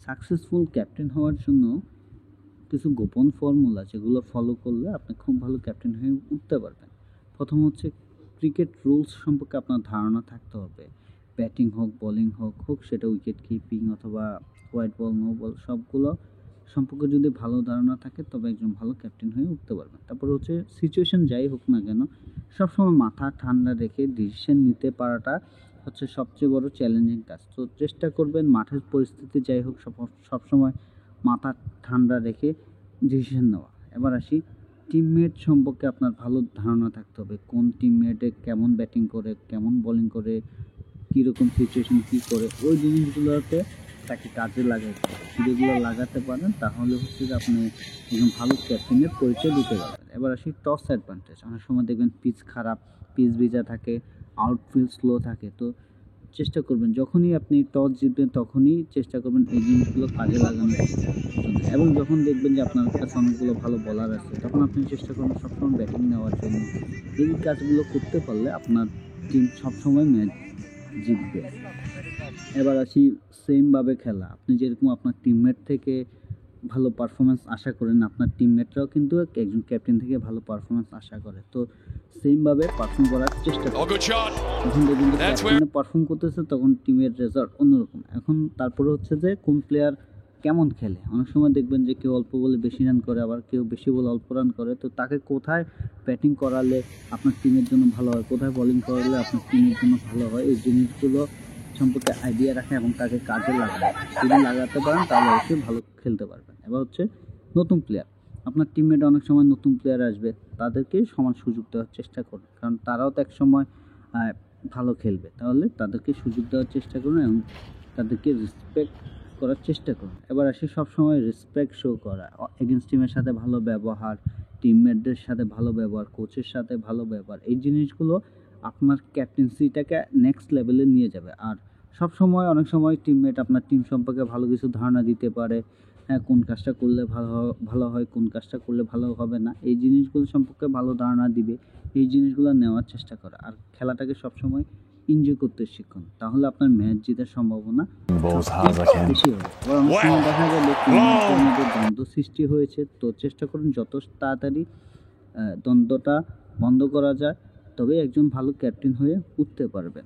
Successful captain হওয়ার জন্য কিছু গোপন ফর্মুলা যেগুলো ফলো করলে আপনি খুব ভালো ক্যাপ্টেন হয়ে উঠতে পারবেন। প্রথম হচ্ছে ক্রিকেট রুলস সম্পর্কে আপনার ধারণা থাকতে হবে। ব্যাটিং হোক, বোলিং হোক সেটা উইকেট কিপিং অথবা হোয়াইট বল, নো বল সবগুলো সম্পর্কে যদি ভালো ধারণা থাকে তবে একজন ভালো ক্যাপ্টেন হয়ে উঠতে পারবেন। তারপর হচ্ছে সিচুয়েশন যাই হোক না কেন সবসময় মাথা ঠান্ডা রেখে ডিসিশন নিতে পারাটা হচ্ছে সবচেয়ে বড় চ্যালেঞ্জিং কাজ। তো চেষ্টা করবেন মাঠের পরিস্থিতি যাই হোক সবসময় মাথা ঠান্ডা রেখে ডিসিশন নেওয়া। এবার আসি টিমমেট সম্পর্কে আপনার ভালো ধারণা থাকতে হবে। কোন টিমমেটে কেমন ব্যাটিং করে, কেমন বোলিং করে, কীরকম সিচুয়েশন কী করে, ওই জিনিসগুলোতে তাকে কাজে লাগাতে হবে। যদি এগুলো লাগাতে পারেন তাহলে হচ্ছে যে আপনি একজন ভালো ক্যাপ্টেনের পরিচয় দিতে পারবেন। এবার আসি টস অ্যাডভান্টেজ। অনেক সময় দেখবেন পিচ খারাপ, পিচ ভিজা থাকে, আউটফিল্ড স্লো থাকে। তো চেষ্টা করবেন যখনই আপনি টস জিতবেন তখনই চেষ্টা করবেন এই জিনিসগুলো কাজে লাগানোর জন্য। এবং যখন দেখবেন যে আপনার কাছে অনেকগুলো ভালো বলার আছে তখন আপনি চেষ্টা করবেন সবসময় ব্যাটিং নেওয়ার জন্য। এই কাজগুলো করতে পারলে আপনার টিম সবসময় ম্যাচ জিতবে। এবার আসি সেমভাবে খেলা। আপনি যেরকম আপনার টিমমেট থেকে ভালো পারফরমেন্স আশা করেন, আপনার টিমমেটরাও কিন্তু একজন ক্যাপ্টেন থেকে ভালো পারফরমেন্স আশা করে। তো সেমভাবে পারফর্ম করার চেষ্টা করুন। যখন দেখবেন যে ক্যাপ্টেনে পারফর্ম করতেছে তখন টিমের রেজাল্ট অন্যরকম। এখন তারপরে হচ্ছে যে কোন প্লেয়ার কেমন খেলে। অনেক সময় দেখবেন যে কেউ অল্প বলে বেশি রান করে, আবার কেউ বেশি বলে অল্প রান করে। তো তাকে কোথায় ব্যাটিং করালে আপনার টিমের জন্য ভালো হয়, কোথায় বোলিং করালে আপনার টিমের জন্য ভালো হয়, এই জিনিসগুলো সম্পর্কে আইডিয়া রাখা এবং তাকে কাজে লাগানো। যদি লাগাতে পারেন তাহলে অবশ্যই ভালো খেলতে পারবেন। এবার হচ্ছে নতুন প্লেয়ার। আপনার টিমমেট অনেক সময় নতুন প্লেয়ার আসবে, তাদেরকে সমান সুযোগ দেওয়ার চেষ্টা করুন, কারণ তারাও তো এক সময় ভালো খেলবে। তাহলে তাদেরকে সুযোগ দেওয়ার চেষ্টা করুন এবং তাদেরকে রেসপেক্ট করার চেষ্টা করুন। এবার আসি সবসময় রেসপেক্ট শো করা, এগেন্স্ট টিমের সাথে ভালো ব্যবহার, টিমমেটদের সাথে ভালো ব্যবহার, কোচের সাথে ভালো ব্যবহার, এই জিনিসগুলো আপনার ক্যাপ্টেন্সিটাকে নেক্সট লেভেলে নিয়ে যাবে। আর সবসময় অনেক সময় টিমমেট আপনার টিম সম্পর্কে ভালো কিছু ধারণা দিতে পারে, হ্যাঁ কোন কাজটা করলে ভালো হয়, কোন কাজটা করলে ভালো হবে না, এই জিনিসগুলো সম্পর্কে ভালো ধারণা দিবে। এই জিনিসগুলো নেওয়ার চেষ্টা করা আর খেলাটাকে সবসময় এনজয় করতে শিখুন, তাহলে আপনার ম্যাচ জেতার সম্ভাবনা বেশি হবে। আবার অনেক সময় দেখা যাবে টিমমেটদের মধ্যে দ্বন্দ্ব সৃষ্টি হয়েছে, তো চেষ্টা করুন যত তাড়াতাড়ি দ্বন্দ্বটা বন্ধ করা যায়, তবে একজন ভালো ক্যাপ্টেন হয়ে উঠতে পারবেন।